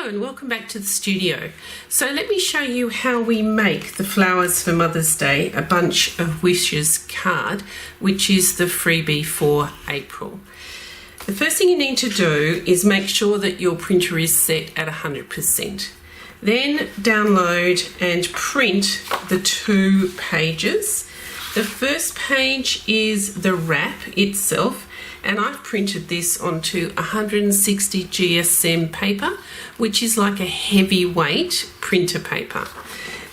Hello and welcome back to the studio. So let me show you how we make the Flowers for Mother's Day a Bunch of Wishes card, which is the freebie for April. The first thing you need to do is make sure that your printer is set at 100%. Then download and print the 2 pages. The first page is the wrap itself, and I've printed this onto 160 GSM paper, which is like a heavyweight printer paper.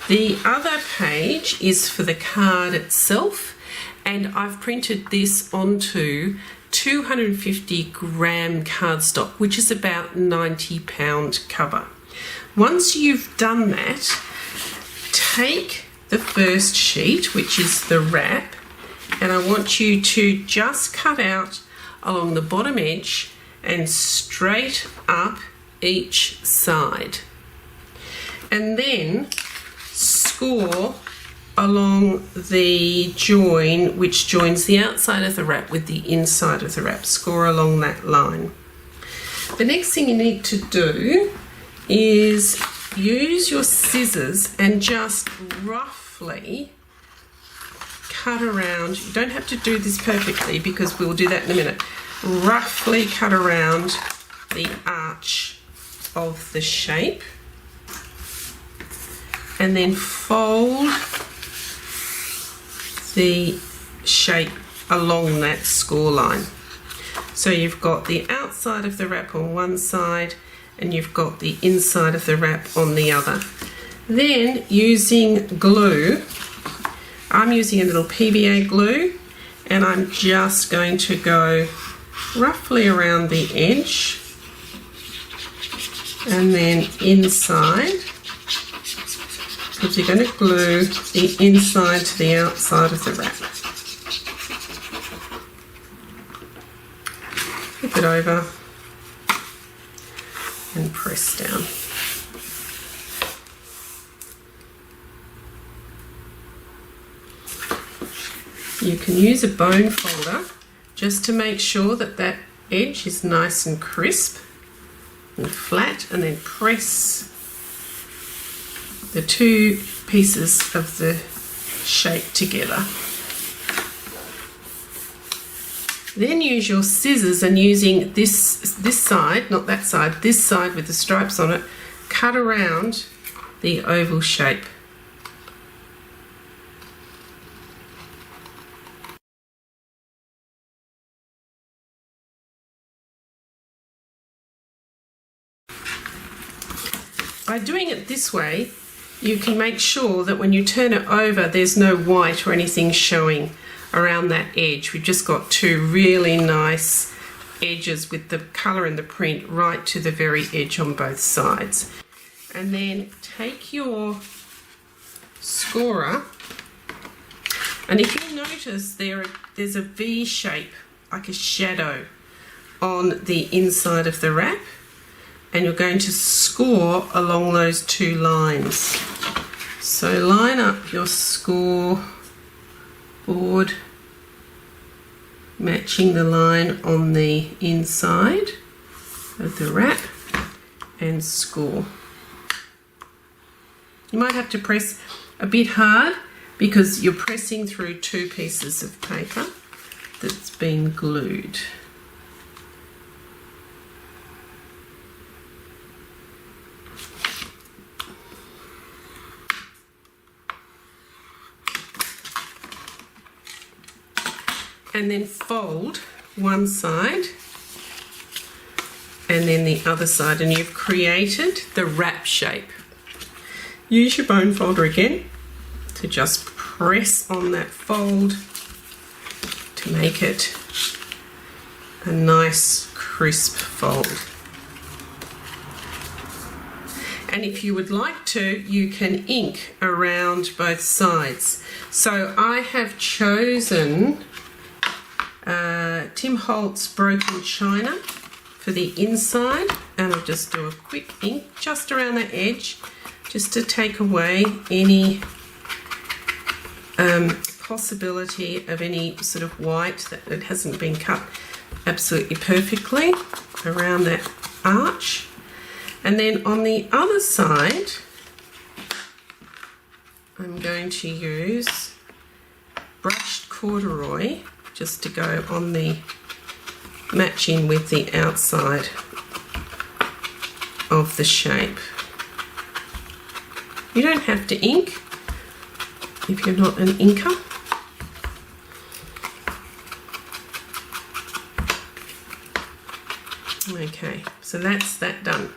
The other page is for the card itself, and I've printed this onto 250 gram cardstock, which is about 90-pound cover. Once you've done that, take the first sheet, which is the wrap, and I want you to just cut out along the bottom edge and straight up each side, and then score along the join which joins the outside of the wrap with the inside of the wrap. Score along that line. The next thing you need to do is use your scissors and just roughly cut around. You don't have to do this perfectly because we'll do that in a minute. Roughly cut around the arch of the shape, and then fold the shape along that score line. So you've got the outside of the wrap on one side and you've got the inside of the wrap on the other. Then using glue, I'm using a little PVA glue, and I'm just going to go roughly around the edge and then inside, because you're going to glue the inside to the outside of the wrap. Flip it over and press down. You can use a bone folder just to make sure that that edge is nice and crisp and flat, and then press the 2 pieces of the shape together. Then use your scissors, and using this side, not that side, this side with the stripes on it, cut around the oval shape. By doing it this way, you can make sure that when you turn it over, there's no white or anything showing around that edge. We've just got 2 really nice edges with the colour and the print right to the very edge on both sides. And then take your scorer, and if you notice there's a V shape, like a shadow, on the inside of the wrap, and you're going to score along those 2 lines. So line up your score board matching the line on the inside of the wrap and score. You might have to press a bit hard because you're pressing through 2 pieces of paper that's been glued. And then fold one side and then the other side, and you've created the wrap shape. Use your bone folder again to just press on that fold to make it a nice crisp fold. And if you would like to, you can ink around both sides. So I have chosen Tim Holtz Broken China for the inside, and I'll just do a quick ink just around the edge just to take away any possibility of any sort of white that it hasn't been cut absolutely perfectly around that arch. And then on the other side, I'm going to use brushed corduroy just to go on the matching with the outside of the shape. You don't have to ink if you're not an inker. Okay, so that's that done.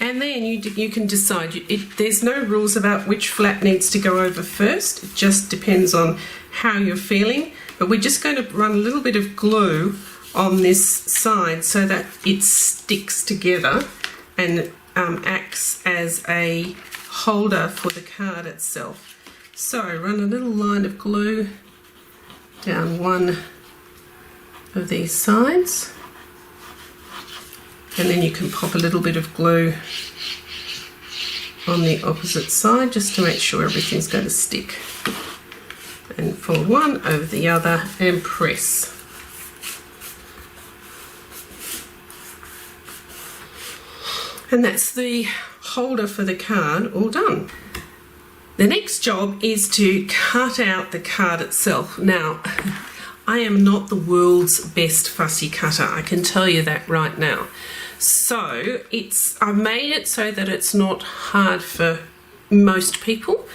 And then you can decide, there's no rules about which flap needs to go over first. It just depends on how you're feeling. But we're just going to run a little bit of glue on this side so that it sticks together and acts as a holder for the card itself. So run a little line of glue down one of these sides. And then you can pop a little bit of glue on the opposite side just to make sure everything's going to stick. And fold one over the other and press. And that's the holder for the card all done. The next job is to cut out the card itself. Now, I am not the world's best fussy cutter, I can tell you that right now. So I've made it so that it's not hard for most people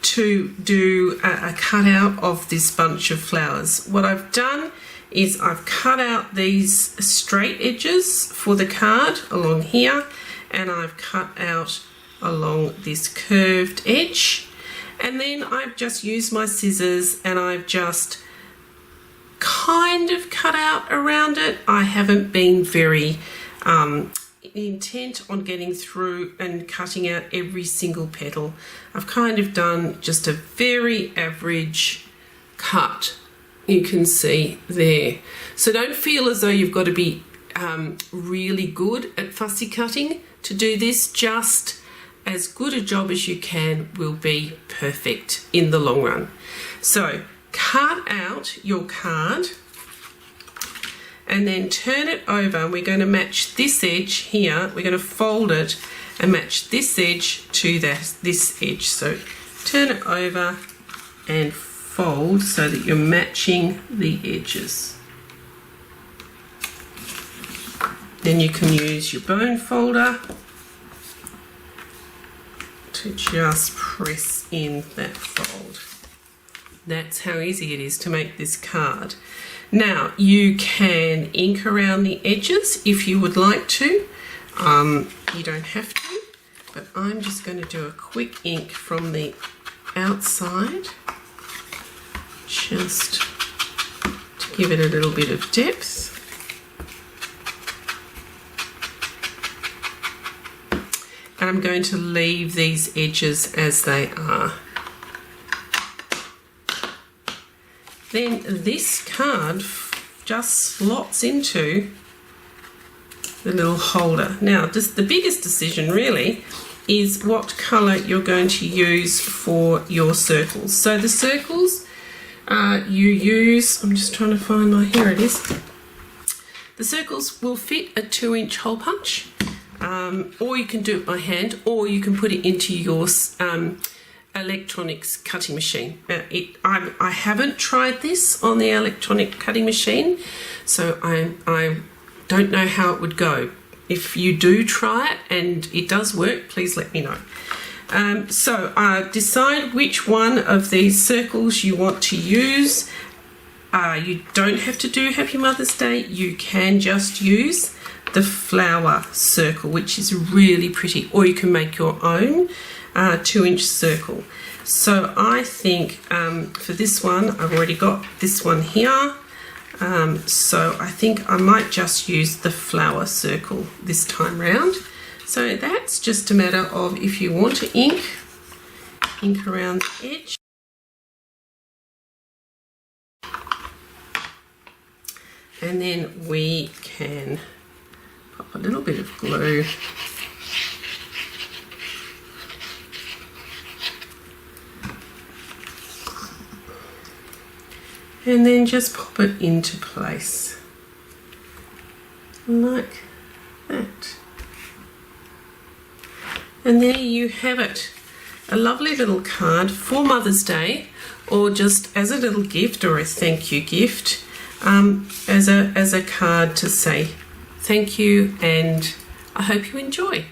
to do a cutout of this bunch of flowers. What I've done is I've cut out these straight edges for the card along here, and I've cut out along this curved edge, and then I've just used my scissors and I've just kind of cut out around it. I haven't been very intent on getting through and cutting out every single petal. I've kind of done just a very average cut, you can see there. So don't feel as though you've got to be really good at fussy cutting to do this. Just as good a job as you can will be perfect in the long run. So cut out your card and then turn it over. We're going to match this edge here. We're going to fold it and match this edge to this edge. So turn it over and fold so that you're matching the edges. Then you can use your bone folder to just press in that fold. That's how easy it is to make this card. Now you can ink around the edges if you would like to. You don't have to, but I'm just going to do a quick ink from the outside just to give it a little bit of depth. And I'm going to leave these edges as they are. Then this card just slots into the little holder. Now, just the biggest decision really is what colour you're going to use for your circles. So the circles you use, I'm just trying to find my, here it is. The circles will fit a 2-inch hole punch, or you can do it by hand, or you can put it into your electronics cutting machine. I haven't tried this on the electronic cutting machine, so I don't know how it would go. If you do try it and it does work, please let me know. So decide which one of these circles you want to use. You don't have to do Happy Mother's Day. You can just use the flower circle, which is really pretty, or you can make your own 2-inch circle. So I think for this one, I've already got this one here. So I think I might just use the flower circle this time round. So that's just a matter of, if you want to ink around the edge. And then we can pop a little bit of glue and then just pop it into place. like that. And there you have it, a lovely little card for Mother's Day, or just as a little gift or a thank you gift, as a card to say thank you, and I hope you enjoy.